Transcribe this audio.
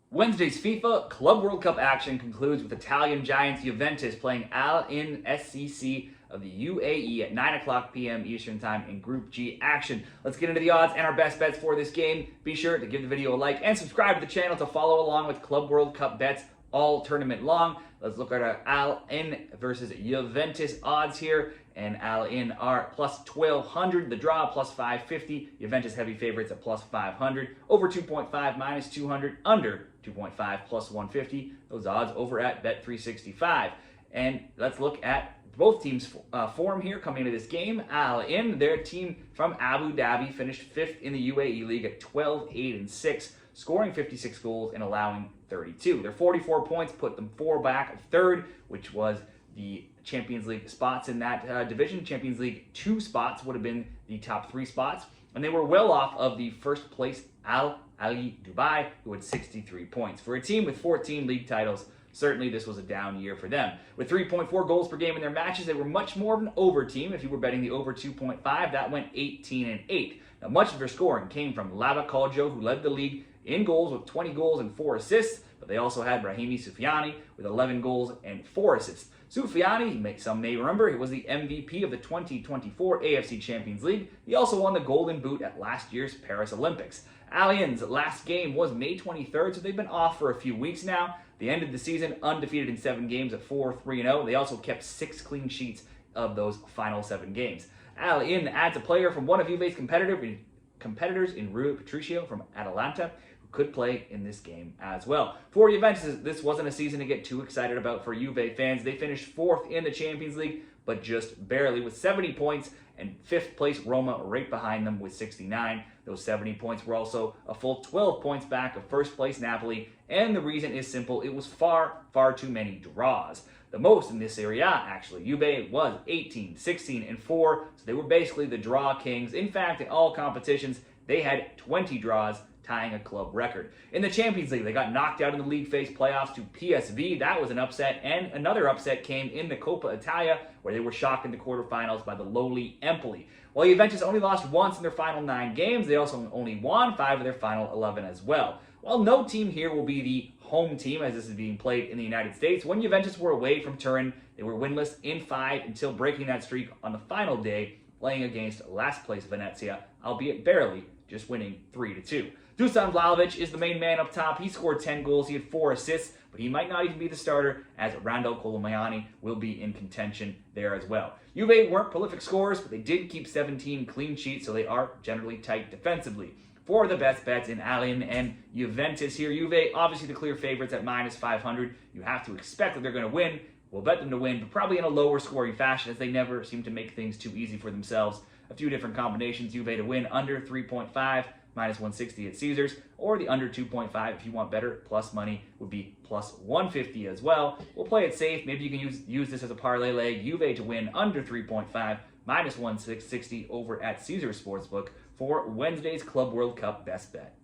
Wednesday's FIFA Club World Cup action concludes with Italian giants Juventus playing Ain SCC of the UAE at 9 p.m. Eastern Time in Group G action. Let's get into the odds and our best bets for this game. Be sure to give the video a like and subscribe to the channel to follow along with Club World Cup bets all tournament long. Let's look at our Ain versus Juventus odds here. And Ain are plus 1,200. The draw plus 550. Juventus heavy favorites at plus 500. Over 2.5 minus 200. Under 2.5 plus 150. Those odds over at Bet365. And let's look at both teams' form here coming into this game. Ain, their team from Abu Dhabi, finished 5th in the UAE League at 12-8-6, scoring 56 goals and allowing 32. Their 44 points put them 4 back of 3rd, which was the Champions League spots in that division. Champions League 2 spots would have been the top 3 spots, and they were well off of the first place Al Ahly Dubai, who had 63 points. For a team with 14 league titles, certainly this was a down year for them. With 3.4 goals per game in their matches, they were much more of an over team. If you were betting the over 2.5, that went 18-8. Now, much of their scoring came from Lava Kaljo, who led the league in goals with 20 goals and 4 assists, but they also had Brahimi Soufiane with 11 goals and 4 assists. Soufiane, some may remember, he was the MVP of the 2024 AFC Champions League. He also won the Golden Boot at last year's Paris Olympics. Alien's last game was May 23rd, so they've been off for a few weeks now. They ended the season undefeated in 7 games at 4-3-0. They also kept 6 clean sheets of those final 7 games. Alien adds a player from one of Juve's competitors in Rui Patricio from Atalanta, who could play in this game as well. For Juventus, this wasn't a season to get too excited about for Juve fans. They finished 4th in the Champions League, but just barely, with 70 points, and 5th place Roma right behind them with 69. Those 70 points were also a full 12 points back of 1st place Napoli, and the reason is simple: it was far too many draws. The most in this Serie A, actually. Juve was 18, 16, and 4, so they were basically the draw kings. In fact, in all competitions, they had 20 draws, tying a club record. In the Champions League, they got knocked out in the league phase playoffs to PSV. That was an upset, and another upset came in the Coppa Italia, where they were shocked in the quarterfinals by the lowly Empoli. While Juventus only lost once in their final 9 games, they also only won 5 of their final 11 as well. While no team here will be the home team, as this is being played in the United States, when Juventus were away from Turin, they were winless in 5 until breaking that streak on the final day, playing against last place Venezia, albeit barely, just winning 3-2. Dusan Vlahovic is the main man up top. He scored 10 goals, he had 4 assists, but he might not even be the starter, as Randal Colomiani will be in contention there as well. Juve weren't prolific scorers, but they did keep 17 clean sheets, so they are generally tight defensively. For the best bets in Ain and Juventus here, Juve, obviously the clear favorites at minus 500. You have to expect that they're going to win. We'll bet them to win, but probably in a lower scoring fashion, as they never seem to make things too easy for themselves. A few different combinations: Juve to win under 3.5, minus 160 at Caesars, or the under 2.5 if you want better. Plus money would be plus 150 as well. We'll play it safe. Maybe you can use this as a parlay leg. Juve to win under 3.5, minus 160 over at Caesars Sportsbook for Wednesday's Club World Cup best bet.